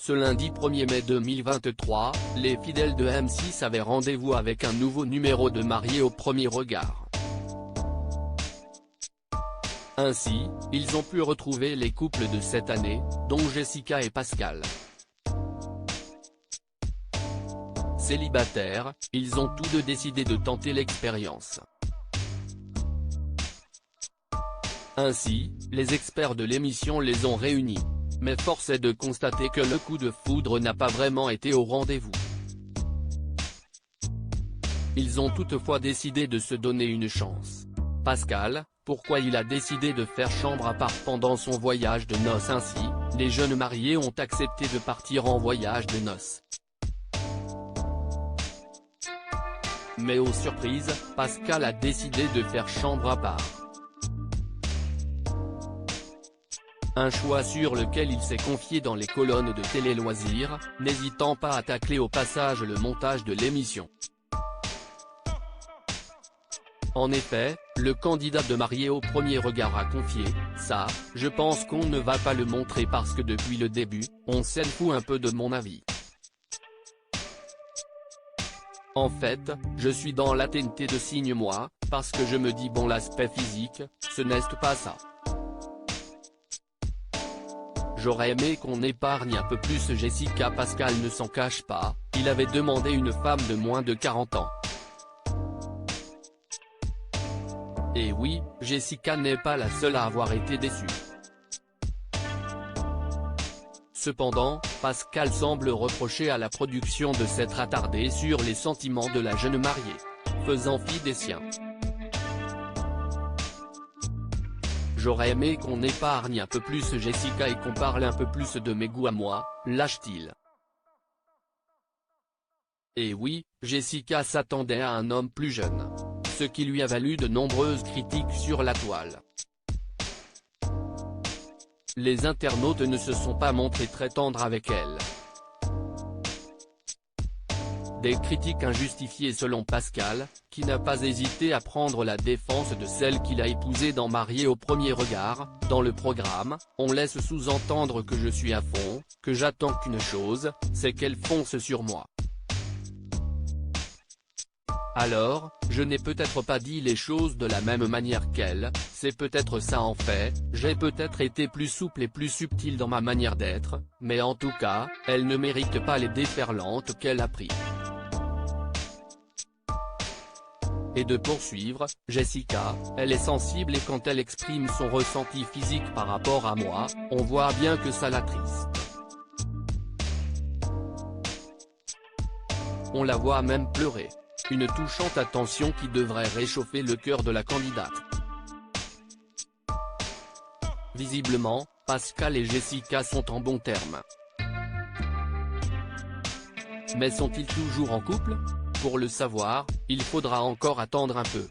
Ce lundi 1er mai 2023, les fidèles de M6 avaient rendez-vous avec un nouveau numéro de Mariés au premier regard. Ainsi, ils ont pu retrouver les couples de cette année, dont Jessica et Pascal. Célibataires, ils ont tous deux décidé de tenter l'expérience. Ainsi, les experts de l'émission les ont réunis. Mais force est de constater que le coup de foudre n'a pas vraiment été au rendez-vous. Ils ont toutefois décidé de se donner une chance. Pascal, pourquoi il a décidé de faire chambre à part pendant son voyage de noces. Ainsi, les jeunes mariés ont accepté de partir en voyage de noces. Mais aux surprises, Pascal a décidé de faire chambre à part. Un choix sur lequel il s'est confié dans les colonnes de Télé Loisirs, n'hésitant pas à tacler au passage le montage de l'émission. En effet, le candidat de Mariés au premier regard a confié « Ça, je pense qu'on ne va pas le montrer parce que depuis le début, on s'en fout un peu de mon avis. En fait, je suis dans l'attente de signe moi, parce que je me dis bon l'aspect physique, ce n'est pas ça. J'aurais aimé qu'on épargne un peu plus Jessica. Pascal ne s'en cache pas, il avait demandé une femme de moins de 40 ans. Et oui, Jessica n'est pas la seule à avoir été déçue. Cependant, Pascal semble reprocher à la production de s'être attardée sur les sentiments de la jeune mariée, faisant fi des siens. J'aurais aimé qu'on épargne un peu plus Jessica et qu'on parle un peu plus de mes goûts à moi, lâche-t-il. Et oui, Jessica s'attendait à un homme plus jeune. Ce qui lui a valu de nombreuses critiques sur la toile. Les internautes ne se sont pas montrés très tendres avec elle. Des critiques injustifiées selon Pascal, qui n'a pas hésité à prendre la défense de celle qu'il a épousée dans Mariés au premier regard. Dans le programme, on laisse sous-entendre que je suis à fond, que j'attends qu'une chose, c'est qu'elle fonce sur moi. Alors, je n'ai peut-être pas dit les choses de la même manière qu'elle, c'est peut-être ça en fait, j'ai peut-être été plus souple et plus subtil dans ma manière d'être, mais en tout cas, elle ne mérite pas les déferlantes qu'elle a pris. Et de poursuivre, Jessica, elle est sensible et quand elle exprime son ressenti physique par rapport à moi, on voit bien que ça l'attriste. On la voit même pleurer. Une touchante attention qui devrait réchauffer le cœur de la candidate. Visiblement, Pascal et Jessica sont en bons termes. Mais sont-ils toujours en couple? Pour le savoir, il faudra encore attendre un peu.